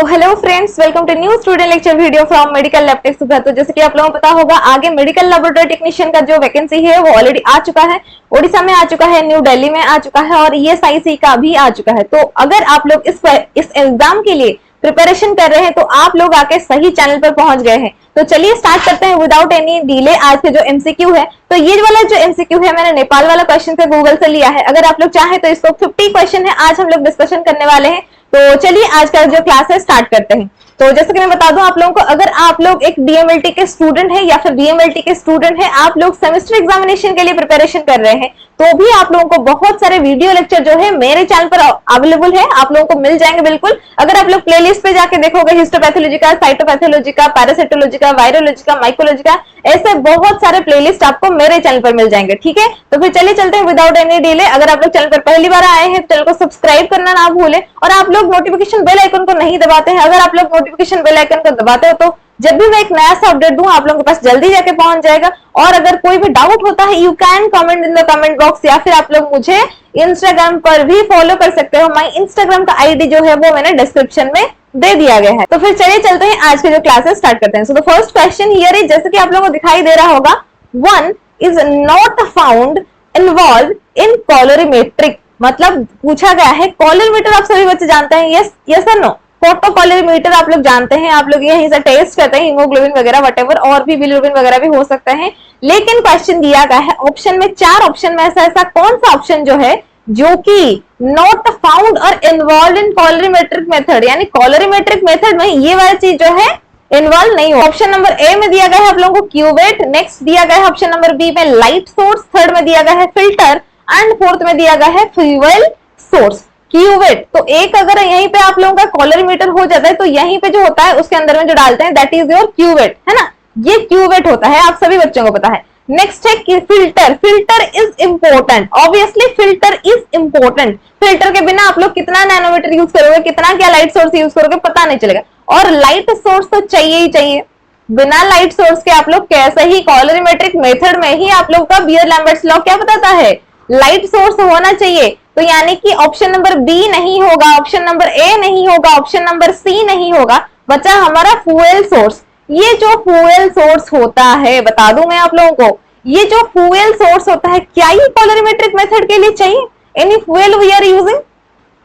तो hello friends, welcome to new student lecture video from medical lab tech Sudha. तो जैसे कि आप लोगों को पता होगा, आगे मेडिकल लेबोरेटरी टेक्नीशियन का जो वैकेंसी है वो ऑलरेडी आ चुका है, ओडिशा में आ चुका है, न्यू दिल्ली में आ चुका है और ईएसआईसी का भी आ चुका है। तो अगर आप लोग इस एग्जाम के लिए प्रिपरेशन कर रहे हैं तो आप लोग आके सही चैनल पर पहुंच गए हैं। तो चलिए स्टार्ट करते हैं विदाउट एनी डिले। आज के जो एमसीक्यू है, तो ये वाला जो एमसीक्यू है मैंने नेपाल वाला क्वेश्चन से गूगल से लिया है। अगर आप लोग चाहें तो इसको 50 क्वेश्चन है, आज हम लोग डिस्कशन करने वाले हैं। तो चलिए आज का जो क्लास है स्टार्ट करते हैं। तो जैसे कि मैं बता दूं आप लोगों को, अगर आप लोग एक डीएमएलटी के स्टूडेंट है या फिर बीएमएलटी के स्टूडेंट है, आप लोग सेमेस्टर एग्जामिनेशन के लिए प्रिपरेशन कर रहे हैं, तो भी आप लोगों को बहुत सारे वीडियो लेक्चर जो है मेरे चैनल पर अवेलेबल है, आप लोगों को मिल जाएंगे बिल्कुल। अगर आप लोग प्लेलिस्ट पे जाके देखोगे, हिस्टोपैथोलॉजी का, साइटोपैथोलॉजी का, पैरासिटोलॉजी का, वायरोलॉजी का, माइकोलॉजी का, ऐसे बहुत सारे प्लेलिस्ट आपको मेरे चैनल पर मिल जाएंगे। ठीक है, तो फिर चलिए चलते हैं विदाउट एनी डिले। अगर आप लोग चैनल पर पहली बार आए हैं तो चैनल को सब्सक्राइब करना ना भूलें और आप लोग नोटिफिकेशन बेल आइकन को नहीं दबाते हैं। अगर आप लोग नोटिफिकेशन बेल आइकन को दबाते हो तो जब भी मैं एक नया सा अपडेट दूं आप लोगों के पास जल्दी जाके पहुंच जाएगा। और अगर कोई भी डाउट होता है, you can comment in the comment box, या फिर आप लोग मुझे इंस्टाग्राम पर भी फॉलो कर सकते हो। माय इंस्टाग्राम का आईडी जो है वो मैंने डिस्क्रिप्शन में दे दिया गया है। तो फिर चलिए चलते हैं, आज के जो क्लासेस स्टार्ट करते हैं। So the first question here is, जैसे कि आप लोगों को दिखाई दे रहा होगा, one is not found involve in colorimetric. मतलब पूछा गया है, कॉलोरीमीटर आप सभी बच्चे जानते हैं, यस यस और नो। फोटो कॉलोरीमीटर आप लोग जानते हैं, आप लोग यहीं से टेस्ट करते हैं हीमोग्लोबिन वगैरह वटेवर, और भी बिलिरुबिन वगैरह भी हो सकता है। लेकिन क्वेश्चन दिया गया है ऑप्शन में, 4 ऑप्शन में ऐसा कौन सा ऑप्शन जो है जो कि नॉट फाउंड और इन्वॉल्व इन कॉलोरीमेट्रिक मेथड, यानी कॉलोरीमेट्रिक मेथड में ये वाली चीज जो है इन्वॉल्व नहीं हो। ऑप्शन नंबर ए में दिया गया है आप लोगों को क्यूवेट, नेक्स्ट दिया गया है ऑप्शन नंबर बी में लाइट सोर्स, थर्ड में दिया गया है फिल्टर एंड फोर्थ में दिया गया है फ्यूएल सोर्स। क्यूवेट, तो एक अगर यहीं पे आप लोगों का कॉलोरीमीटर हो जाता है तो यहीं पे जो होता है उसके अंदर में जो डालते हैं दैट इज योर क्यूवेट, है ना, ये क्यूवेट होता है, आप सभी बच्चों को पता है। नेक्स्ट है कि filter, filter is important, obviously filter is important. Filter के बिना आप लोग कितना नैनोमीटर यूज करोगे, कितना क्या लाइट सोर्स यूज करोगे पता नहीं चलेगा, और लाइट सोर्स तो चाहिए ही चाहिए। बिना लाइट सोर्स के आप लोग कैसे ही कॉलोरीमेट्रिक मेथड में ही आप लोग का बियर-लैम्बर्ट्स लॉ क्या बताता है, लाइट सोर्स होना चाहिए। तो यानी कि ऑप्शन नंबर बी नहीं होगा, ऑप्शन नंबर ए नहीं होगा, ऑप्शन नंबर सी नहीं होगा, बचा हमारा फ्यूएल सोर्स। ये जो फ्यूएल सोर्स होता है, बता दूं मैं आप लोगों को, ये जो फ्यूएल सोर्स होता है, क्या ये कॉलोरीमेट्रिक मेथड के लिए चाहिए? Any fuel we are using,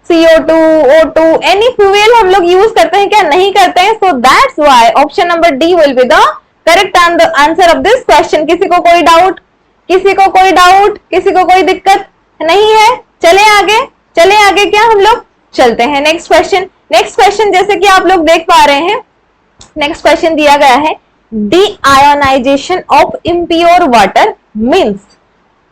CO2, O2, any fuel हम लोग यूज करते हैं क्या? नहीं करते हैं। So that's why option number D will be the correct answer of this question. किसी को कोई डाउट, किसी को कोई डाउट, किसी को कोई दिक्कत नहीं है? चले आगे, चले आगे, क्या हम लोग चलते हैं नेक्स्ट क्वेश्चन। नेक्स्ट क्वेश्चन जैसे कि आप लोग देख पा रहे हैं, नेक्स्ट क्वेश्चन दिया गया है, deionization of impure water means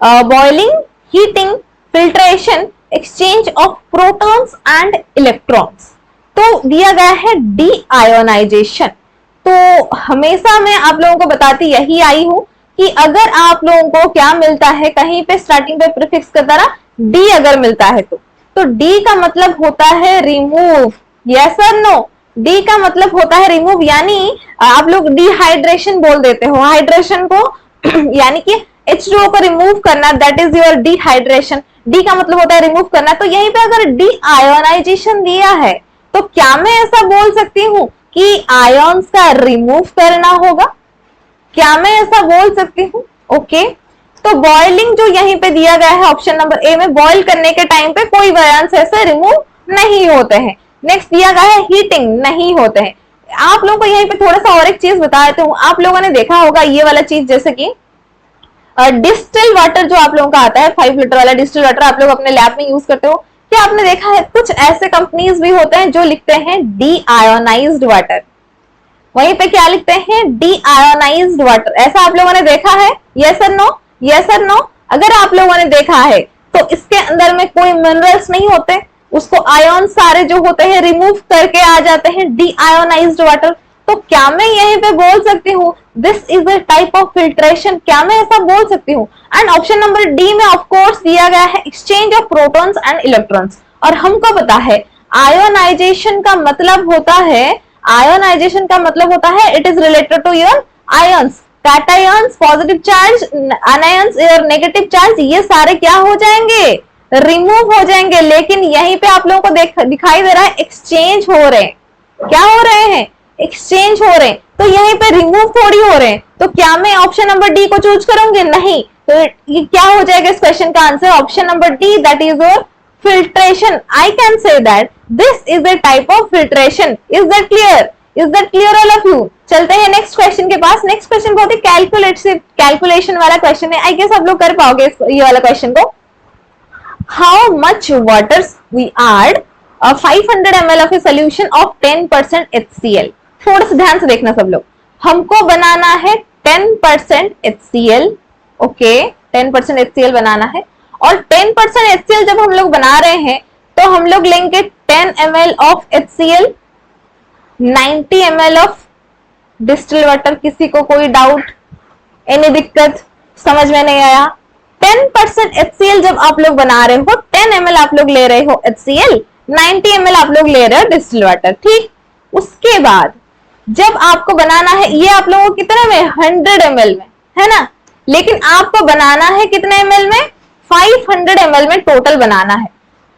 boiling, heating, filtration, exchange of protons and electrons. तो दिया गया है डीआयोनाइजेशन। तो हमेशा मैं आप लोगों को बताती यही आई हूं कि अगर आप लोगों को क्या मिलता है, कहीं पे स्टार्टिंग पे प्रीफिक्स का तरह डी अगर मिलता है तो डी का मतलब होता है रिमूव, यस और नो। डी का मतलब होता है रिमूव, यानी आप लोग डिहाइड्रेशन बोल देते हो, हाइड्रेशन को यानी कि H2O को रिमूव करना, that is your dehydration. D का मतलब होता है रिमूव करना। तो यहीं पे अगर डी आयोनाइजेशन दिया है तो क्या मैं ऐसा बोल सकती हूँ कि आयॉन्स का रिमूव करना होगा? क्या मैं ऐसा बोल सकती हूँ? ओके, तो बॉइलिंग जो यहीं पे दिया गया है ऑप्शन नंबर ए में, बॉइल करने के टाइम पे कोई आयॉन्स ऐसे रिमूव नहीं होते हैं। नेक्स्ट दिया गया है हीटिंग, नहीं होते हैं। आप लोगों को यहीं पे थोड़ा सा और एक चीज बता देती हूँ, आप लोगों ने देखा होगा ये वाला चीज, जैसे कि डिस्टिल वाटर जो आप लोगों का आता है, 5 लीटर वाला डिस्टिल वाटर आप लोग अपने लैब में यूज करते हो, क्या आपने देखा है कुछ ऐसे कंपनीज भी होते हैं जो लिखते हैं डीआयोनाइज्ड वाटर, वहीं पे क्या लिखते हैं, डीआयोनाइज्ड वाटर। ऐसा आप लोगों ने देखा है? यस और नो, यस और नो। अगर आप लोगों ने देखा है तो इसके अंदर में कोई मिनरल्स नहीं होते, उसको आयन सारे जो होते हैं रिमूव करके आ जाते हैं, डीआयोनाइज्ड वाटर। तो क्या मैं यहीं पे बोल सकती हूँ this is a type of filtration? क्या मैं ऐसा बोल सकती हूँ? एंड ऑप्शन नंबर डी में ऑफ कोर्स दिया गया है exchange of protons and electrons, और हमको पता है आयोनाइजेशन का मतलब होता है, आयोनाइजेशन का मतलब होता है it is related to your ions, cations, positive charge, anions और नेगेटिव चार्ज, ये सारे क्या हो जाएंगे, रिमूव हो जाएंगे। लेकिन यहीं पे आप लोगों को दिखाई दे रहा है एक्सचेंज हो रहे हैं, क्या हो रहे हैं, एक्सचेंज हो रहे हैं, तो यहीं पे रिमूव थोड़ी हो रहे हैं। तो क्या मैं ऑप्शन नंबर डी को चूज करूंगी? नहीं। तो ये क्या हो जाएगा इस क्वेश्चन का answer? Option number D, that is your filtration. I can say that this is a type of filtration. Is that clear? Is that clear all of you? चलते हैं नेक्स्ट क्वेश्चन के पास। नेक्स्ट क्वेश्चन बहुत ही calculation वाला question है। I guess आप लोग कर पाओगे ये वाला क्वेश्चन को। How much water we add 500 ml of a solution of 10% HCl। थोड़ा सा ध्यान से देखना सब लोग। हमको बनाना है 10% HCl, ओके, 10% HCl बनाना है। और 10% HCl जब हम लोग बना रहे हैं तो हम लोग लेंगे 10 ml of HCl, 90 ml of distil water. किसी को कोई डाउट, एनी दिक्कत, समझ में नहीं आया? 10% HCl जब आप लोग बना रहे हो, 10 ml आप लोग ले रहे हो HCl, 90 ml आप लोग ले रहे हो डिस्टिल वाटर, ठीक। उसके बाद जब आपको बनाना है, ये आप लोगों को कितने में, 100 ml में, है ना। लेकिन आपको बनाना है कितने ml में, 500 ml में टोटल बनाना है।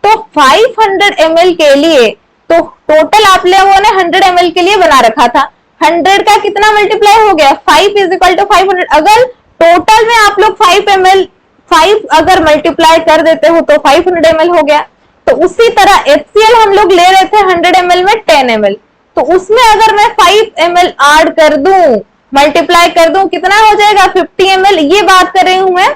तो 500 ml के लिए तो टोटल आप लोगों ने 100 ml के लिए बना रखा था। 100 का कितना मल्टीप्लाई हो गया, 5 इज इक्वल टू 500। अगर टोटल में आप लोग 5 अगर मल्टीप्लाई कर देते हो तो 500 ml हो गया। तो उसी तरह HCl हम लोग ले रहे थे 100 ml में 10 ml, तो उसमें अगर मैं 5 ml ऐड कर दूं, मल्टीप्लाई कर दूं, कितना हो जाएगा, 50 ml। ये बात कर रही हूं मैं।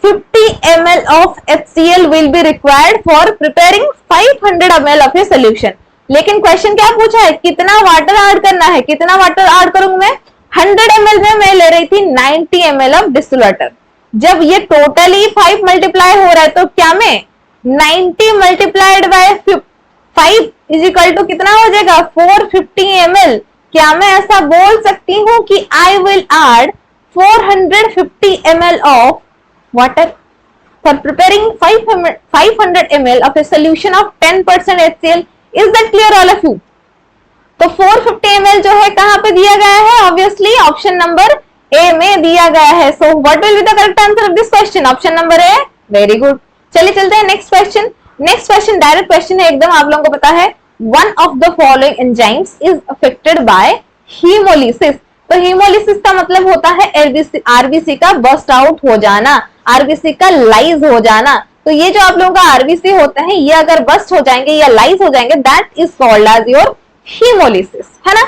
50 ml of HCl will be required for preparing 500 ml of a solution. लेकिन क्वेश्चन क्या पूछा है, कितना वाटर ऐड करना है, कितना वाटर ऐड करूंगा मैं, 100 ml में मैं ले रही थी 90 ml ऑफ डिस्टिल वाटर। जब ये टोटली 5 मल्टीप्लाई हो रहा है तो क्या मैं 90 multiplied by 5 is equal to कितना हो जाएगा, 450 ml। क्या मैं ऐसा बोल सकती हूं कि I will add 450 ml of water for preparing 500 ml of a solution of 10% HCl। Is that clear all of you? तो 450 ml जो है कहां पे दिया गया है, ऑब्वियसली ऑप्शन नंबर ए में दिया गया है। So what will be the correct answer of this question? Option number A. Very good. चलिए चलते हैं next question. Next question direct question है एकदम, आप लोगों को पता है। One of the following enzymes is affected by haemolysis. तो हीमोलिसिस का मतलब होता है आरबीसी का बस्ट आउट हो जाना, आरबीसी का लाइज हो जाना। तो ये जो आप लोगों का आरबीसी होता है, ये अगर बस्ट हो जाएंगे या लाइज हो जाएंगे, that is called as your haemolysis, है ना।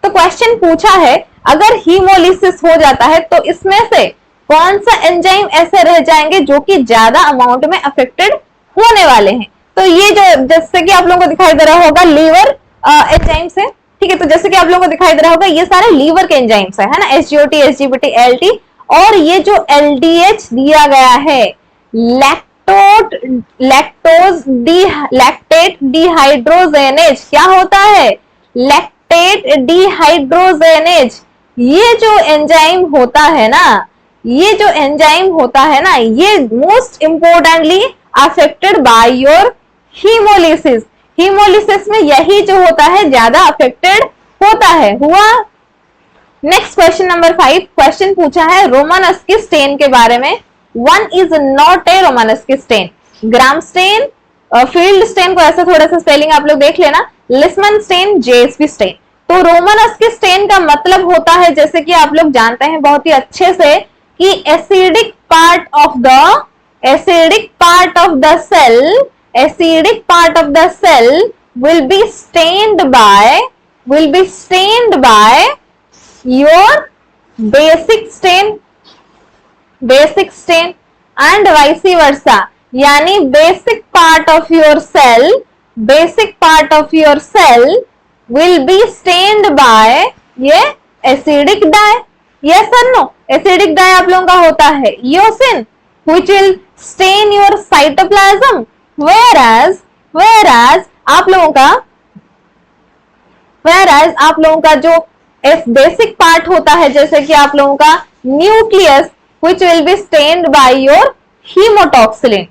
तो क्वेश्चन पूछा है, अगर हीमोलिसिस हो जाता है तो इसमें से कौन सा एंजाइम ऐसे रह जाएंगे जो कि ज्यादा अमाउंट में अफेक्टेड होने वाले हैं। तो ये जो जैसे कि आप लोगों को दिखाई दे रहा होगा लीवर एंजाइम्स है, ठीक है। तो जैसे कि आप लोगों को दिखाई दे रहा होगा ये सारे लीवर के एंजाइम्स है ना, SGOT, SGPT, LT। और ये जो LDH दिया गया है, लैक्टेट डिहाइड्रोजेनेज, क्या होता है, लैक्टेट डिहाइड्रोजेनेज। ये जो एंजाइम होता है ना, ये जो एंजाइम होता है ना, ये most importantly affected by your haemolysis. Haemolysis में यही जो होता है ज्यादा अफेक्टेड होता है। हुआ। Next question number 5। क्वेश्चन पूछा है रोमानस्की स्टेन के बारे में। One is not a Romanowsky stain. Gram stain, Field stain को ऐसा थोड़ा सा स्पेलिंग आप लोग देख लेना, लिस्मन स्टेन, JSP स्टेन। तो रोमानस्की स्टेन का मतलब होता है, जैसे कि आप लोग जानते हैं बहुत ही अच्छे से, कि acidic part of the cell will be stained by your basic stain and vice versa। यानी basic part of your cell will be stained by ये एसिडिक डाई। यस और नो? एसिडिक डाई आप लोगों का होता है eosin, which will stain your cytoplasm, whereas आप लोगों का जो बेसिक पार्ट होता है, जैसे कि आप लोगों का nucleus, which will be stained by your hemotoxylin,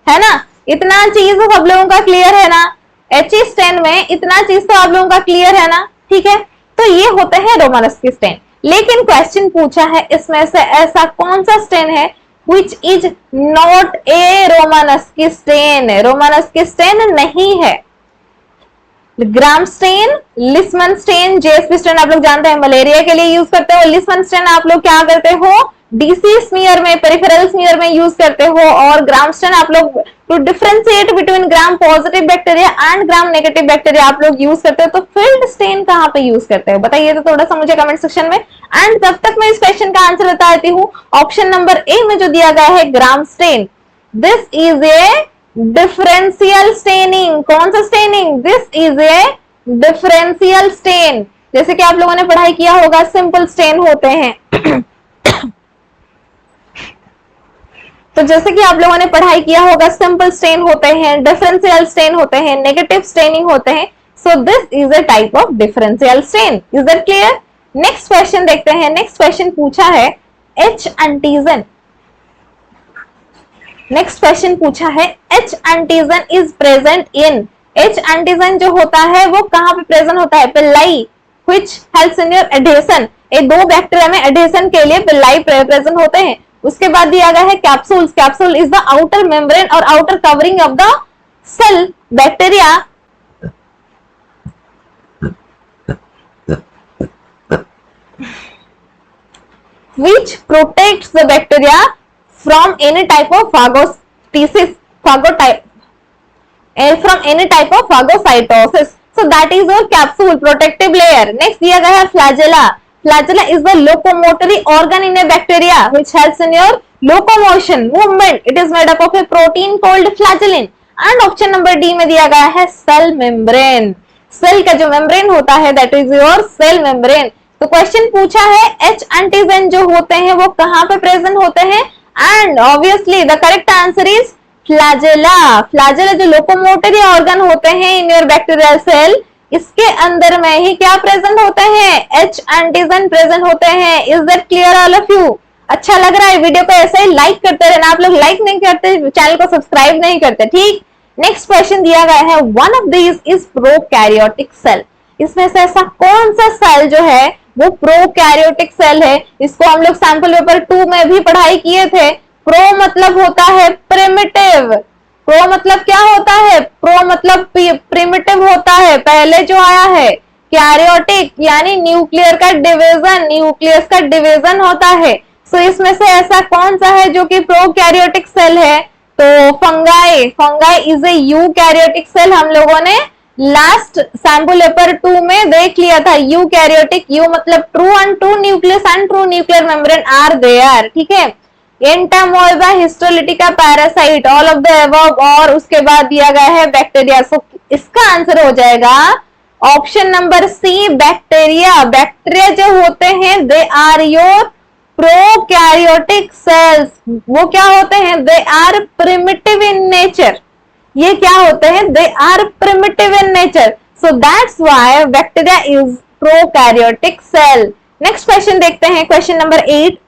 है ना। इतना चीज सब लोगों का क्लियर है ना। He स्टेन में इतना चीज तो आप लोगों का क्लियर है ना, ठीक है। तो ये होते हैं रोमानस्की स्टेन। लेकिन क्वेश्चन पूछा है इसमें से ऐसा कौन सा स्टेन है which is not a Romanowsky stain. Romanowsky stain नहीं है, Gram stain, Leishman stain, JSB stain आप लोग जानते हैं मलेरिया के लिए यूज करते हो। लिस्मन स्टेन आप लोग क्या करते हो, डीसी स्मीयर में, पेरिफेरल स्मीयर में यूज करते हो। और ग्राम स्टेन आप लोग to differentiate between Gram positive bacteria and Gram negative bacteria आप लोग यूज करते हो। तो फील्ड स्टेन कहां पे यूज करते हो बताइए तो थोड़ा सा मुझे कमेंट सेक्शन में। एंड जब तक मैं इस क्वेश्चन का आंसर बता देती हूँ, ऑप्शन नंबर ए में जो दिया गया है Gram stain, this is a differential staining. कौन सा staining, this is a differential stain. जैसे कि आप लोगों ने पढ़ाई किया होगा सिंपल स्टेन होते हैं तो जैसे कि आप लोगों ने पढ़ाई किया होगा सिंपल स्टेन होते हैं, डिफरेंशियल स्टेन होते हैं, नेगेटिव स्टेनिंग होते हैं। So this is a type of differential stain. Is that clear? Next question देखते हैं। नेक्स्ट क्वेश्चन पूछा है एच एंटीजन। नेक्स्ट क्वेश्चन पूछा है H antigen is present in. H antigen जो होता है वो कहां पे प्रेजेंट होता है, Pillai, which helps in your adhesion. ये दो बैक्टीरिया में एडेशन के लिए पिल्लाई प्रेजेंट होते हैं। उसके बाद दिया गया है capsules. Capsule is the outer membrane और outer covering of the cell bacteria which protects the bacteria from any type of phagocytosis, from any type of phagocytosis. So that is your capsule, protective layer. Next दिया गया है flagella. Flagella is the locomotory organ in a bacteria which helps in your locomotion, movement. It is made up of a protein called flagellin. And option number D में दिया गया है cell membrane. Cell का जो membrane होता है that is your cell membrane. तो question पूछा है एच एंटीजन जो होते हैं वो कहां पे प्रेजेंट होते हैं, and obviously the correct answer is flagella. Flagella जो लोकोमोटरी ऑर्गन होते हैं इन योर बैक्टीरियल सेल, इसके अंदर में ही क्या प्रेजेंट होते हैं, एच एंटीजन प्रेजेंट होते हैं। Is that clear all of you? अच्छा लग रहा है? वीडियो को ऐसे ही लाइक करते रहना। आप लोग लाइक नहीं करते, चैनल को सब्सक्राइब नहीं करते, ठीक। नेक्स्ट क्वेश्चन दिया गया है one of these is prokaryotic cell. इसमें से ऐसा कौन सा सेल जो है वो प्रोकैरियोटिक सेल है? इसको हम लोग सैंपल पेपर 2 में भी पढ़ाई किए थे। प्रो मतलब होता है प्रिमिटिव। प्रो मतलब क्या होता है, प्रो मतलब प्रिमिटिव होता है, पहले जो आया है। कैरियोटिक यानी न्यूक्लियर का डिवीजन, न्यूक्लियस का डिवीजन होता है। सो इसमें से ऐसा कौन सा है जो कि प्रोकैरियोटिक सेल है? तो fungi. Fungi is a eukaryotic cell. हम लोगों ने लास्ट सैंपल पेपर 2 में देख लिया था। यूकैरियोटिक, यू मतलब true and true nucleus and true nuclear membrane are there, ठीक है। Entamoeba histolytica parasite, all of the above. और उसके बाद दिया गया है बैक्टीरिया। सो इसका आंसर हो जाएगा option number C, bacteria. Bacteria जो होते हैं they are your prokaryotic cells. वो क्या होते हैं, they are primitive in nature. ये क्या होते हैं, they are primitive in nature. So that's why bacteria is prokaryotic cell. Next question देखते हैं, question number 8।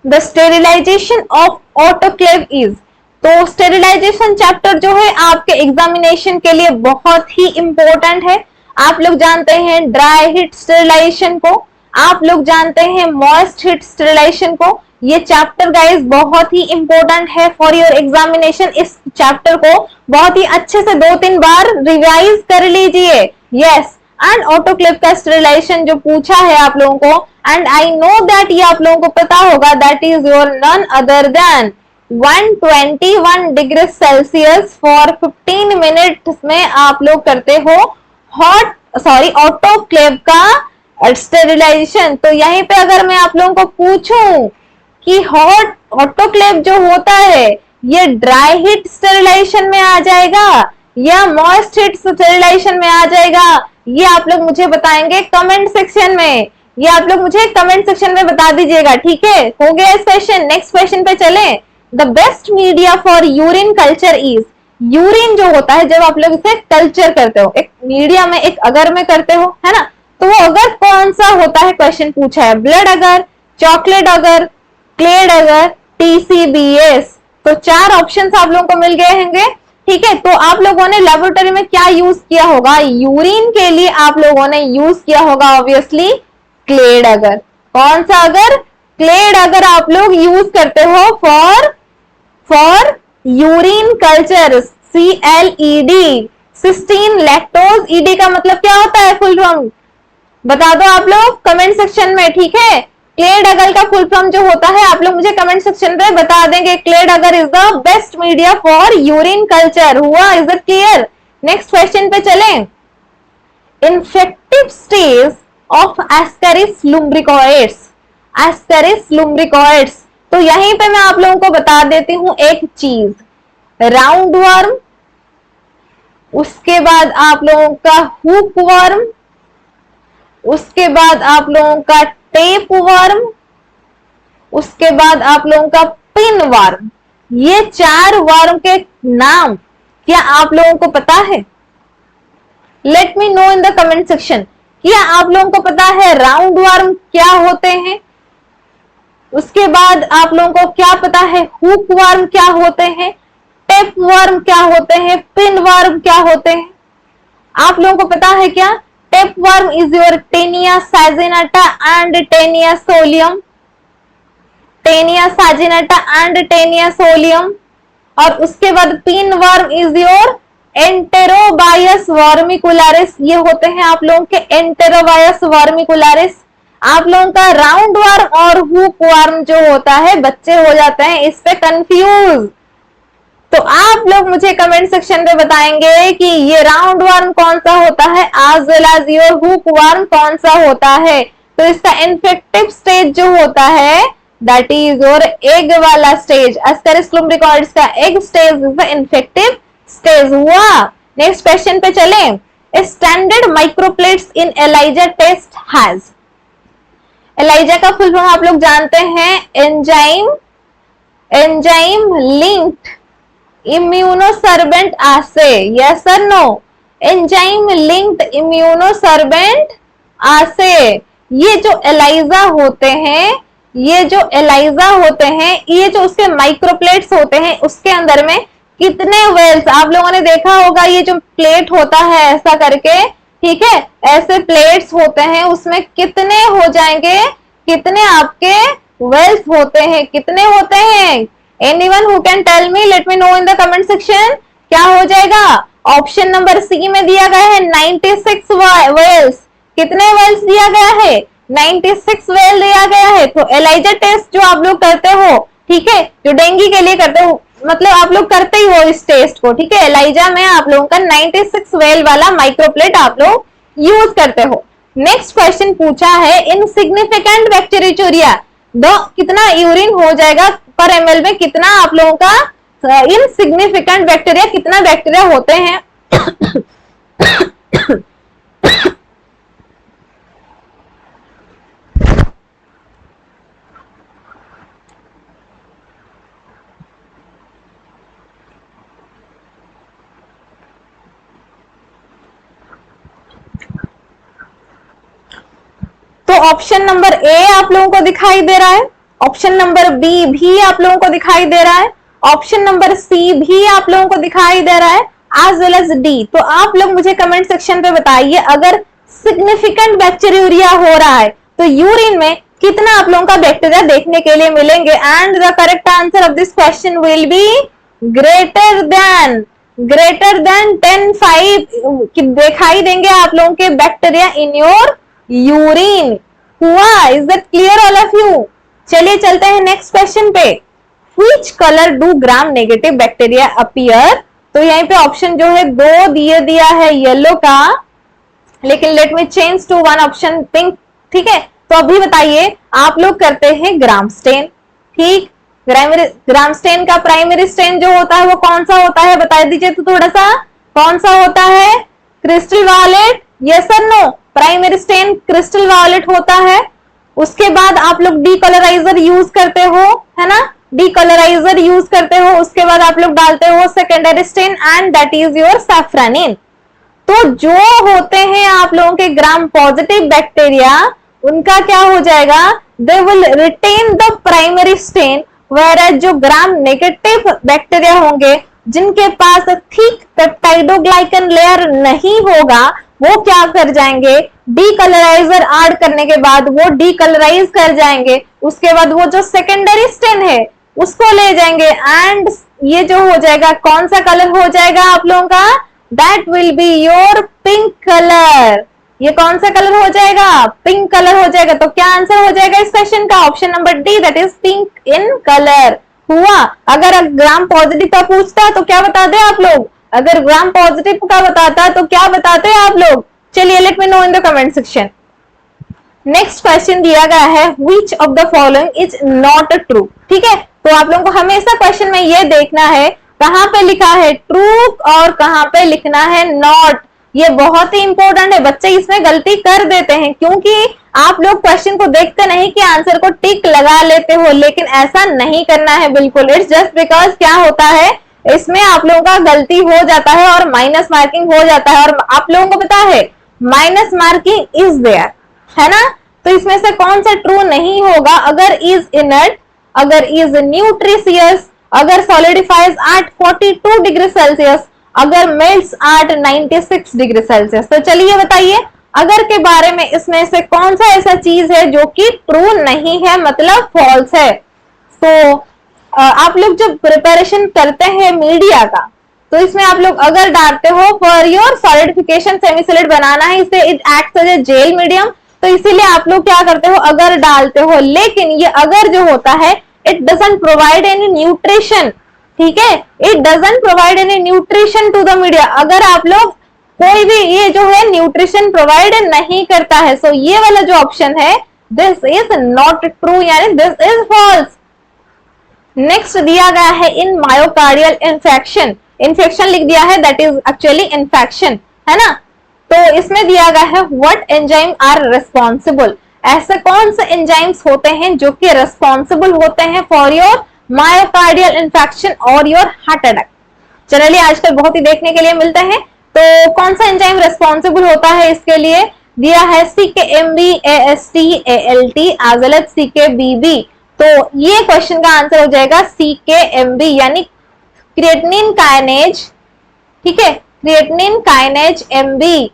The sterilization of autoclave is. तो स्टेरिलाइजेशन चैप्टर जो है आपके एग्जामिनेशन के लिए बहुत ही इंपॉर्टेंट है। आप लोग जानते हैं ड्राई हीट स्टेरिलाइजेशन को, आप लोग जानते हैं मॉइस्ट हीट स्टेरिलाइजेशन को। ये चैप्टर गाइस बहुत ही इंपॉर्टेंट है फॉर योर एग्जामिनेशन। इस चैप्टर को बहुत ही अच्छे से 2-3 बार रिवाइज कर लीजिए। यस, एंड ऑटोक्लेव का स्टेरिलाइजेशन जो पूछा है आप लोगों को, एंड आई नो दैट ये आप लोगों को पता होगा, that is your none other than 121 degree Celsius for 15 minutes में आप लोग करते हो ऑटोक्लेव का स्टेरिलाइजेशन। तो यहीं पे अगर मैं आप लोगों को पूछूं कि हॉट ऑटोक्लेव जो होता है ये ड्राई हीट स्टेरिलाइजेशन में आ जाएगा या मॉइस्ट हीट स्टेरिलाइजेशन में आ जाएगा, ये आप लोग मुझे बताएंगे कमेंट सेक्शन में। ये आप लोग मुझे कमेंट सेक्शन में बता दीजिएगा, ठीक है। हो गया इस क्वेश्चन। नेक्स्ट क्वेश्चन पे चले। The best media for urine culture is. Urine जो होता है जब आप लोग इसे कल्चर करते हो, एक मीडिया में, एक अगर में करते हो, है ना, तो वो अगर कौन सा होता है, क्वेश्चन पूछा है। ब्लड अगर, चॉकलेट अगर, क्लेड अगर, TCBS। तो 4 ऑप्शन आप लोगों को मिल गए होंगे, ठीक है। तो आप लोगों ने लेबोरेटरी में क्या यूज किया होगा, यूरिन के लिए आप लोगों ने यूज किया होगा ऑब्वियसली क्लेड अगर। कौन सा अगर, क्लेड अगर आप लोग यूज करते हो for urine culture, CLED। Cystine, lactose, ED का मतलब क्या होता है फुल फॉर्म बता दो आप लोग कमेंट सेक्शन में, ठीक है। क्लेड अगर का फुल फॉर्म जो होता है आप लोग मुझे कमेंट सेक्शन पे बता देंगे। CLED agar is the best media for urine culture. हुआ, is it clear? Next question पे चलें। Infective stage of Ascaris lumbricoides, Ascaris lumbricoides. तो यहीं पे मैं आप लोगों को बता देती हूं एक चीज, राउंड वर्म, उसके बाद आप लोगों का हुक वर्म, उसके बाद आप लोगों का टेप वर्म, उसके बाद आप लोगों का पिन वर्म। ये 4 वर्म के नाम क्या आप लोगों को पता है? Let me know in the comment section. क्या आप लोगों को पता है राउंड वर्म क्या होते हैं? उसके बाद आप लोगों को क्या पता है हुक वर्म क्या होते हैं, टेप वर्म क्या होते हैं, पिन वर्म क्या होते हैं? आप लोगों को पता है क्या? Tapeworm is your Taenia सैजिनेटा and Taenia solium, Taenia सैजिनेटा and Taenia solium. और उसके बाद पिन वर्म इज योर एंटेरोबायस वर्मिकुलरिस, ये होते हैं आप लोगों के एंटेरोबायस वर्मिकुलरिस। आप लोगों का राउंड वर्म और हुक वर्म जो होता है बच्चे हो जाते हैं इस पे कंफ्यूज। तो आप लोग मुझे कमेंट सेक्शन पे बताएंगे कि ये राउंड वर्म कौन सा होता है, as well as your hookworm कौन सा होता है। तो इसका इन्फेक्टिव स्टेज जो होता है दैट इज योर एग वाला स्टेज। एस्केरिस लुम्ब्रिकोइड्स का egg stage is the infective stage. हुआ, नेक्स्ट क्वेश्चन पे चलें। Standard microplates in ELISA test has, ELISA का फुल फॉर्म आप लोग जानते हैं एंजाइम, एंजाइम लिंक्ड इम्यूनोसर्वेंट आसे, यस और नो? एंजाइम लिंक्ड इम्यूनोसर्वेंट आसे। ये जो एलाइजा होते हैं, ये जो एलाइजा होते हैं, ये जो उसके माइक्रोप्लेट्स होते हैं उसके अंदर में कितने वेल्स आप लोगों ने देखा होगा, ये जो प्लेट होता है ऐसा करके, ठीक है, ऐसे प्लेट्स होते हैं उसमें कितने हो जाएंगे, कितने आपके वेल्स होते हैं, कितने होते हैं? Anyone who can tell me, let me know in the comment section। क्या हो जाएगा? ऑप्शन नंबर सी में दिया गया है 96 वेल्स। कितने वेल्स दिया गया है? 96 वेल दिया गया है। तो एलाइजा टेस्ट जो आप लोग करते हो, ठीक है, जो डेंगू के लिए करते हो, मतलब आप लोग करते ही हो इस टेस्ट को, ठीक है। एलाइजा में आप लोगों का 96 वेल वाला माइक्रोप्लेट आप लोग यूज करते हो। नेक्स्ट क्वेश्चन पूछा है इनसिग्निफिकेंट बैक्टीरिया, दो कितना यूरिन हो जाएगा पर एमएल में, कितना आप लोगों का इनसिग्निफिकेंट बैक्टीरिया, कितना बैक्टीरिया होते हैं? तो ऑप्शन नंबर ए आप लोगों को दिखाई दे रहा है, ऑप्शन नंबर बी भी आप लोगों को दिखाई दे रहा है, ऑप्शन नंबर सी भी आप लोगों को दिखाई दे रहा है, एज वेल एज डी। तो आप लोग मुझे कमेंट सेक्शन पे बताइए अगर सिग्निफिकेंट बैक्टीरिया हो रहा है तो यूरिन में कितना आप लोगों का बैक्टीरिया देखने के लिए मिलेंगे। And the correct answer of this question will be greater than 10 दिखाई देंगे आप लोगों के बैक्टीरिया इन योर यूरिन। हुआ, is that clear all of you? चलिए चलते हैं नेक्स्ट क्वेश्चन पे। Which colour do gram negative bacteria appear? तो यहीं पे ऑप्शन जो है 2 दिया है येलो का, लेकिन let me change to 1 option pink, ठीक है। तो अभी बताइए आप लोग करते हैं ग्राम स्टेन, ठीक। ग्राम स्टेन का प्राइमरी स्टेन जो होता है वो कौन सा होता है बता दीजिए तो थोड़ा सा, कौन सा होता है? क्रिस्टल वायलेट, यस और no? Primary stain crystal violet होता है। उसके बाद आप लोग डीकलराइजर यूज करते हो, है ना, डीकलराइजर यूज करते हो। उसके बाद आप लोग डालते हो secondary stain and that is your safranin. तो जो होते हैं आप लोगों के ग्राम पॉजिटिव बैक्टीरिया, उनका क्या हो जाएगा? They will retain the primary stain, where जो ग्राम नेगेटिव बैक्टीरिया होंगे जिनके पास थिक पेप्टाइडोग्लाइकन लेयर नहीं होगा, वो क्या कर जाएंगे? डीकलराइजर ऐड करने के बाद वो डीकलराइज कर जाएंगे। उसके बाद वो जो सेकेंडरी स्टेन है उसको ले जाएंगे एंड ये जो हो जाएगा कौन सा कलर हो जाएगा आप लोगों का? That will be your pink colour. ये कौन सा कलर हो जाएगा? पिंक कलर हो जाएगा। तो क्या आंसर हो जाएगा इस क्वेश्चन का? Option number D, that is pink in colour हुआ। अगर ग्राम पॉजिटिव का पूछता तो क्या बताते आप लोग? अगर ग्राम पॉजिटिव का बताता तो क्या बताते आप लोग? चलिए, let me know in the comment section. Next question दिया गया है, which of the following is not true. ठीक है, तो आप लोगों को हमेशा क्वेश्चन में ये देखना है कहां पे लिखा है ट्रू और कहां पे लिखना है नॉट। ये बहुत ही इंपॉर्टेंट है। बच्चे इसमें गलती कर देते हैं क्योंकि आप लोग क्वेश्चन को देखते नहीं कि आंसर को टिक लगा लेते हो, लेकिन ऐसा नहीं करना है बिल्कुल। इट्स जस्ट बिकॉज क्या होता है, इसमें आप लोगों का गलती हो जाता है और माइनस मार्किंग हो जाता है। और आप लोगों को पता है माइनस मार्किंग इज देयर, है ना। तो इसमें से कौन सा ट्रू नहीं होगा? अगर इज इनर्ट, अगर इज न्यूट्रिशियस, अगर सॉलिडिफाइज एट 42 डिग्री सेल्सियस, अगर मेल्ट्स एट 96 डिग्री सेल्सियस। तो चलिए बताइए, अगर के बारे में इसमें से कौन सा ऐसा चीज है जो कि ट्रू नहीं है, मतलब फॉल्स है। तो आप लोग जब प्रिपरेशन करते हैं मीडिया का, तो इसमें आप लोग अगर डालते हो फॉर योर सॉलिडिफिकेशन सेमीसॉलिड बनाना है, इसे it acts as a gel medium, तो इसीलिए आप लोग क्या करते हो, अगर डालते हो। लेकिन ये अगर जो होता है it doesn't provide any nutrition, ठीक है, it doesn't provide any nutrition to the media. अगर आप लोग कोई भी ये जो है न्यूट्रिशन प्रोवाइड नहीं करता है, सो ये वाला जो ऑप्शन है दिस इज नॉट ट्रू, यानी दिस इज फॉल्स। नेक्स्ट दिया गया है इन मायोकार्डियल इन्फेक्शन, इन्फेक्शन लिख दिया है, दैट इज एक्चुअली इन्फेक्शन, है ना। तो इसमें दिया गया है व्हाट एंजाइम आर रिस्पॉन्सिबल, ऐसे कौन से एंजाइम्स होते हैं जो कि रिस्पॉन्सिबल होते हैं फॉर योर मायोकार्डियल इन्फेक्शन और योर हार्ट अटैक। चलिए, आजकल बहुत ही देखने के लिए मिलते हैं। तो कौन सा एंजाइम रिस्पॉन्सिबल होता है इसके लिए? दिया है CKMB, AST, ALT as well as CKBB। तो ये क्वेश्चन का आंसर हो जाएगा CKMB, यानी क्रिएटिनिन काइनेज, ठीक है, क्रिएटिनिन काइनेज MB।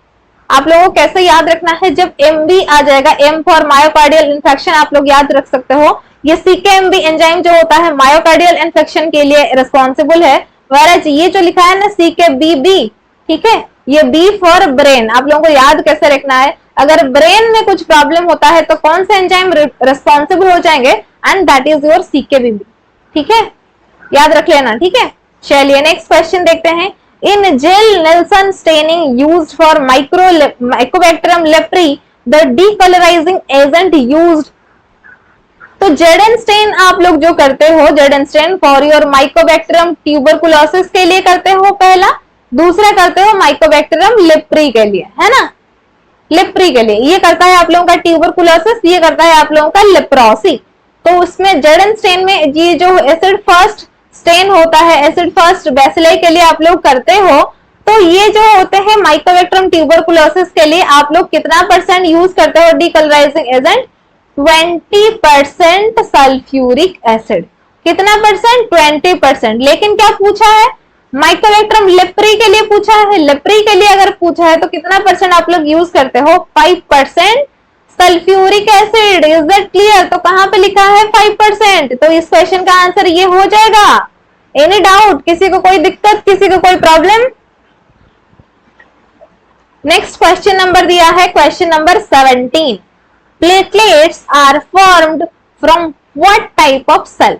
आप लोगों को कैसे याद रखना है, जब MB आ जाएगा, M फॉर मायोकार्डियल इन्फेक्शन, आप लोग याद रख सकते हो। ये CKMB एंजाइम जो होता है मायोकार्डियल इन्फेक्शन के लिए रिस्पॉन्सिबल है, वरज ये जो लिखा है ना CKBB, ठीक है, ये B फॉर ब्रेन। आप लोगों को याद कैसे रखना है, अगर ब्रेन में कुछ प्रॉब्लम होता है तो कौन से एंजाइम रिस्पॉन्सिबल हो जाएंगे, and that is your CKBB, ठीक है, याद रख लेना, ठीक है। चलिए नेक्स्ट क्वेश्चन देखते हैं। In Ziehl Neelsen staining used for mycobacterium leprae, the decolourising agent used. तो जेडन स्टेन आप लोग जो करते हो, Z N stain for your mycobacterium tuberculosis के लिए करते हो पहला, दूसरा करते हो माइकोबैक्टीरियम लेप्री के लिए, है ना, लेप्री के लिए। ये करता है आप लोगों का ट्यूबरकुलोसिस, ये करता है आप लोगों का लेप्रोसी। तो उसमें जेडन स्टेन में ये जो एसिड फर्स्ट स्टेन होता है, एसिड फर्स्ट बैसिलाई के लिए आप लोग करते हो, तो ये जो होते हैं माइकोबैक्टीरियम ट्यूबरकुलोसिस के लिए आप लोग कितना % यूज करते हो डीकलराइजिंग एजेंट? 20% sulphuric acid. कितना %? 20%। लेकिन क्या पूछा है, माइकोबैक्टीरियम लेप्री के लिए पूछा है। लेप्री के लिए अगर पूछा है तो कितना % आप लोग यूज करते हो? 5% sulphuric acid. Is that clear? तो कहां पे लिखा है 5%? तो इस क्वेश्चन का आंसर ये हो जाएगा। Any doubt? किसी को कोई दिक्कत, किसी को कोई प्रॉब्लम? नेक्स्ट क्वेश्चन नंबर दिया है, question number 17। Platelets are formed from what type of cell?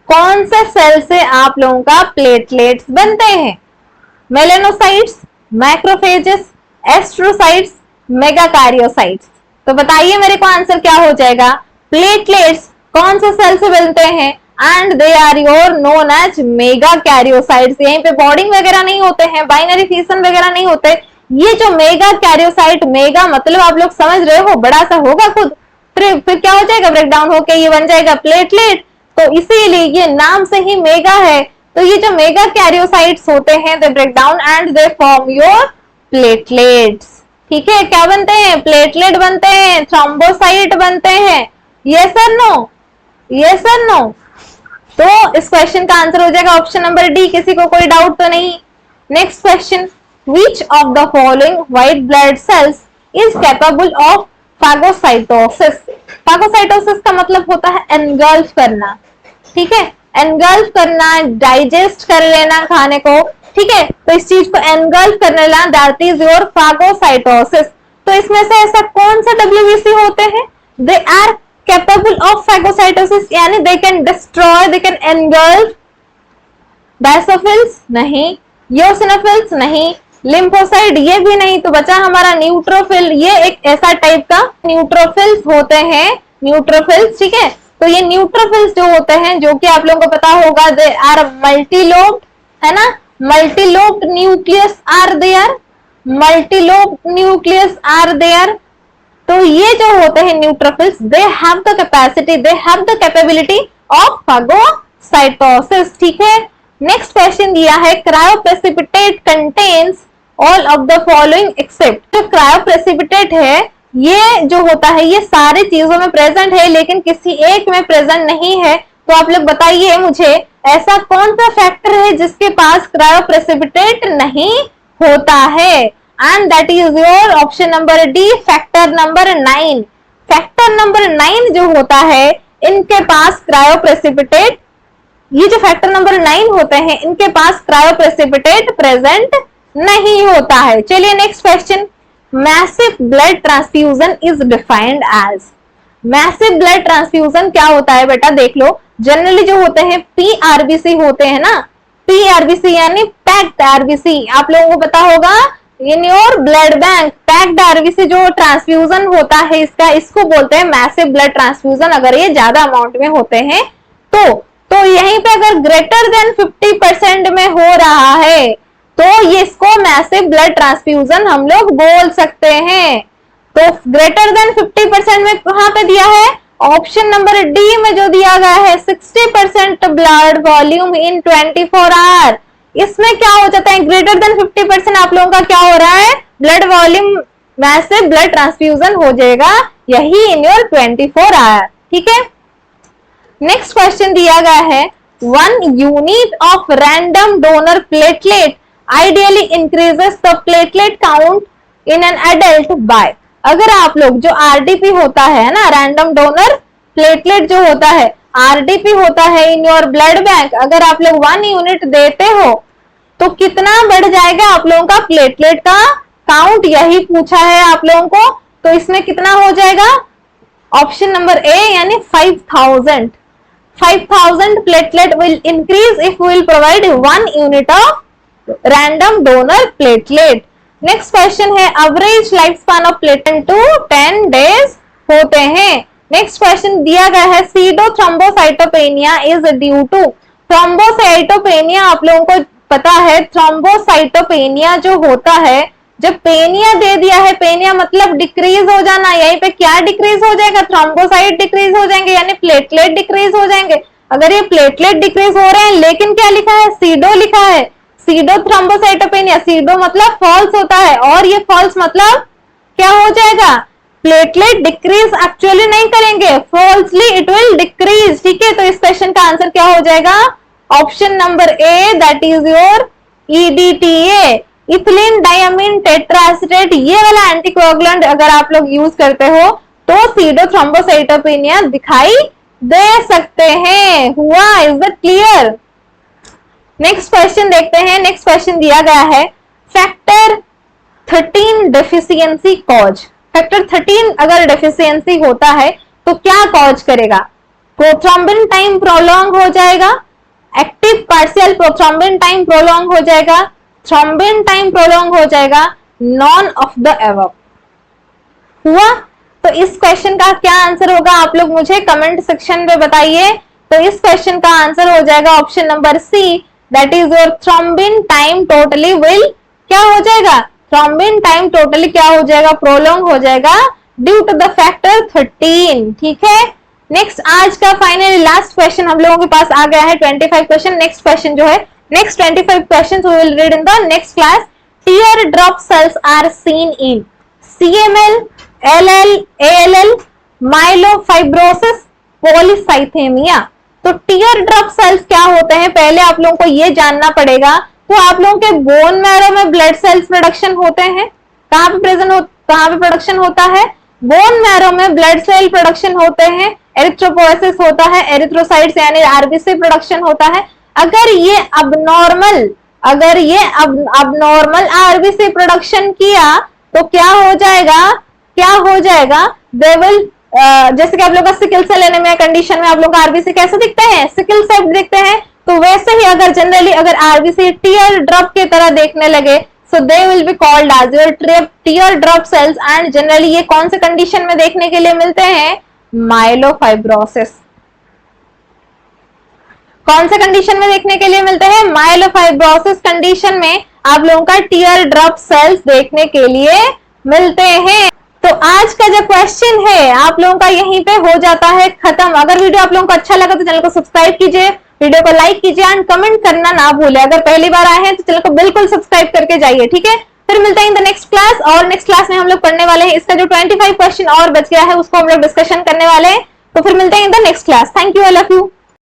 कौन से सेल से आप लोगों का प्लेटलेट्स बनते हैं? Melanocytes, macrophages, astrocytes, megakaryocytes. तो बताइए मेरे को आंसर क्या हो जाएगा? प्लेटलेट्स कौन से सेल से बनते हैं? And they are your known as megakaryocytes. यहीं पे बॉन्डिंग वगैरह नहीं होते हैं, बाइनरी फिशन वगैरह नहीं होते। ये जो मेगाकारियोसाइट, मेगा मतलब आप लोग समझ रहे हो, बड़ा सा होगा खुद, फिर क्या हो जाएगा, ब्रेक डाउन होके ये बन जाएगा प्लेटलेट। तो इसीलिए ये नाम से ही मेगा है। तो ये जो मेगाकारियोसाइट्स होते हैं, they break down and they form your platelets. ठीक है, क्या बनते हैं? प्लेटलेट बनते हैं, थ्रोम्बोसाइट बनते हैं। यस और नो? यस और नो? तो इस क्वेश्चन का आंसर हो जाएगा ऑप्शन नंबर डी। किसी को कोई डाउट तो नहीं? Next question, which of the following white blood cells is capable of phagocytosis? Phagocytosis का मतलब होता है engulf करना, ठीक है, engulf करना, डाइजेस्ट कर लेना खाने को, ठीक है, तो इस चीज को एनगल्फ करने वाला दैट इज योर फागोसाइटोसिस। तो इसमें से ऐसा कौन सा WBC होते हैं? They are capable of phagocytosis, यानी they can destroy, they can engulf basophils नहीं, योसिनोफिल्स नहीं, लिम्फोसाइट ये भी नहीं, तो बचा हमारा न्यूट्रोफिल। ये एक ऐसा टाइप का न्यूट्रोफिल्स होते हैं, न्यूट्रोफिल्स, ठीक है। तो ये न्यूट्रोफिल्स जो होते हैं, जो कि आप लोगों को पता होगा, दे आर मल्टीलोब्ड, है ना, multilobed nucleus are there, multilobed nucleus are there. तो ये जो होते हैं neutrophils, they have the capacity, they have the capability of phagocytosis, ठीक है। नेक्स्ट क्वेश्चन दिया है, cryoprecipitate contains all of the following except. जो क्रायोप्रेसिपिटेट है, ये जो होता है ये सारी चीजों में प्रेजेंट है, लेकिन किसी एक में प्रेजेंट नहीं है। तो आप लोग बताइए मुझे, ऐसा कौन सा फैक्टर है जिसके पास क्रायोप्रेसिपिटेट नहीं होता है? And that is your option number D, factor number 9। Factor number 9 जो होता है, इनके पास क्रायोप्रेसिपिटेट, ये जो फैक्टर नंबर 9 होते हैं, इनके पास क्रायोप्रेसिपिटेट प्रेजेंट नहीं होता है। चलिए next question, massive blood transfusion is defined as. Massive blood transfusion क्या होता है बेटा? देख लो, जनरली जो होते हैं PRBC होते हैं ना, PRBC यानी पैक्ड RBC, आप लोगों को पता होगा, in your blood bank packed RBC जो ट्रांसफ्यूजन होता है इसका, इसको बोलते हैं मैसिव ब्लड ट्रांसफ्यूजन, अगर ये ज्यादा अमाउंट में होते हैं तो यहीं पे अगर ग्रेटर देन 50% में हो रहा है तो ये इसको मैसिव ब्लड ट्रांसफ्यूजन हम लोग बोल सकते हैं। तो ग्रेटर देन 50% में कहां पे दिया है? ऑप्शन नंबर डी में जो दिया गया है, 60% ब्लड वॉल्यूम इन 24 आवर। इसमें क्या हो जाता है? ग्रेटर देन 50% आप लोगों का क्या हो रहा है? Blood volume massive blood transfusion हो जाएगा, यही इन योर 24 आवर, ठीक है। नेक्स्ट क्वेश्चन दिया गया है, 1 unit of random donor platelet ideally increases the platelet count in an adult by. अगर आप लोग जो RDP होता है ना, रैंडम डोनर प्लेटलेट जो होता है, RDP होता है इन योर ब्लड बैंक, अगर आप लोग 1 यूनिट देते हो तो कितना बढ़ जाएगा आप लोगों का प्लेटलेट का काउंट, यही पूछा है आप लोगों को। तो इसमें कितना हो जाएगा? ऑप्शन नंबर ए यानी 5000 platelet will increase if we will provide 1 unit of random donor platelet. Next question है, average life span of platelet 2 10 days होते हैं। नेक्स्ट क्वेश्चन दिया गया है, pseudothrombocytopenia is due to. Thrombocytopenia आप लोगों को पता है, थ्रोम्बोसाइटोपेनिया जो होता है, जब पेनिया दे दिया है, पेनिया मतलब डिक्रीज हो जाना, यहीं पे क्या डिक्रीज हो जाएगा? थ्रोम्बोसाइट डिक्रीज हो जाएंगे, यानी प्लेटलेट डिक्रीज हो जाएंगे। अगर ये प्लेटलेट डिक्रीज हो रहे हैं, लेकिन क्या लिखा है? सीडो लिखा है, सीडो थ्रोम्बोसाइटोपेनिया। सीडो मतलब फॉल्स होता है, और ये फॉल्स मतलब क्या हो जाएगा? प्लेटलेट डिक्रीज एक्चुअली नहीं करेंगे, फॉल्सली इट विल डिक्रीज, ठीक है। तो इस क्वेश्चन का आंसर क्या हो जाएगा? Option number A, that is your EDTA, ethylene diamine tetraacetate. ये वाला एंटीकोएगुलेंट अगर आप लोग यूज करते हो तो सीडोथ्रोम्बोसाइटोपेनिया दिखाई दे सकते हैं। हुआ? Is that clear? Next question देखते हैं। नेक्स्ट क्वेश्चन दिया गया है, फैक्टर 13 डेफिशिएंसी कॉज। फैक्टर 13 अगर डेफिशिएंसी होता है तो क्या कॉज करेगा? प्रोथ्रोम्बिन टाइम प्रोलॉन्ग हो जाएगा, active partial prothrombin time prolong हो जाएगा, थ्रोम्बिन टाइम प्रोलॉन्ग हो जाएगा, नॉन ऑफ द एबव। हुआ? तो इस क्वेश्चन का क्या आंसर होगा आप लोग मुझे कमेंट सेक्शन में बताइए। तो इस क्वेश्चन का आंसर हो जाएगा option number C, that is your thrombin time totally will क्या हो जाएगा? थ्रोम्बिन टाइम टोटली क्या हो जाएगा? प्रोलॉन्ग हो जाएगा ड्यू टू द फैक्टर 13, ठीक है। नेक्स्ट आज का फाइनली लास्ट क्वेश्चन हम लोगों के पास आ गया है, 25 क्वेश्चन। नेक्स्ट क्वेश्चन जो है, next 25 questions we will read in the next class. Teardrop cells are seen in CML, LL, ALL, myelofibrosis, polycythemia. तो teardrop cells क्या होते हैं, पहले आप लोगों को ये जानना पड़ेगा। तो आप लोगों के बोन मैरो में ब्लड सेल्स प्रोडक्शन होते हैं, कहाँ पे कहाँ पे प्रोडक्शन होता है? बोन मैरो में ब्लड सेल प्रोडक्शन होते हैं, एरिथ्रोपोएसिस होता है, एरिथ्रोसाइट्स यानी RBC प्रोडक्शन होता है। अगर ये अगर ये अब नॉर्मल आरबीसी प्रोडक्शन किया तो क्या हो जाएगा, दे विल जैसे कि आप लोग का सिकल सेल एनीमिया कंडीशन में आप लोग का आरबीसी कैसे दिखते हैं, सिकल सेल दिखते हैं, तो वैसे ही अगर जनरली अगर आरबीसी टीयर ड्रॉप की तरह देखने लगे, so they will be called as your tear drop cells and generally ये कौन से कंडीशन में देखने के लिए मिलते हैं, माइलोफाइब्रोसिस। कौन से कंडीशन में देखने के लिए मिलते हैं, माइलोफाइब्रोसिस कंडीशन में आप लोगों का टीयर ड्रॉप सेल्स देखने के लिए मिलते हैं। तो आज का जो क्वेश्चन है आप लोगों का यहीं पे हो जाता है खत्म। अगर वीडियो आप लोगों को अच्छा लगा तो चैनल को सब्सक्राइब कीजिए, वीडियो को लाइक कीजिए एंड कमेंट करना ना भूले। अगर पहली बार आए हैं तो चैनल को बिल्कुल सब्सक्राइब करके जाइए, ठीक है। फिर मिलते हैं इन द नेक्स्ट क्लास, और नेक्स्ट क्लास में हम लोग पढ़ने वाले हैं इसका जो 25 क्वेश्चन और बच गया है उसको हम लोग डिस्कशन करने वाले हैं। तो फिर मिलते हैं in the next class. Thank you all of you.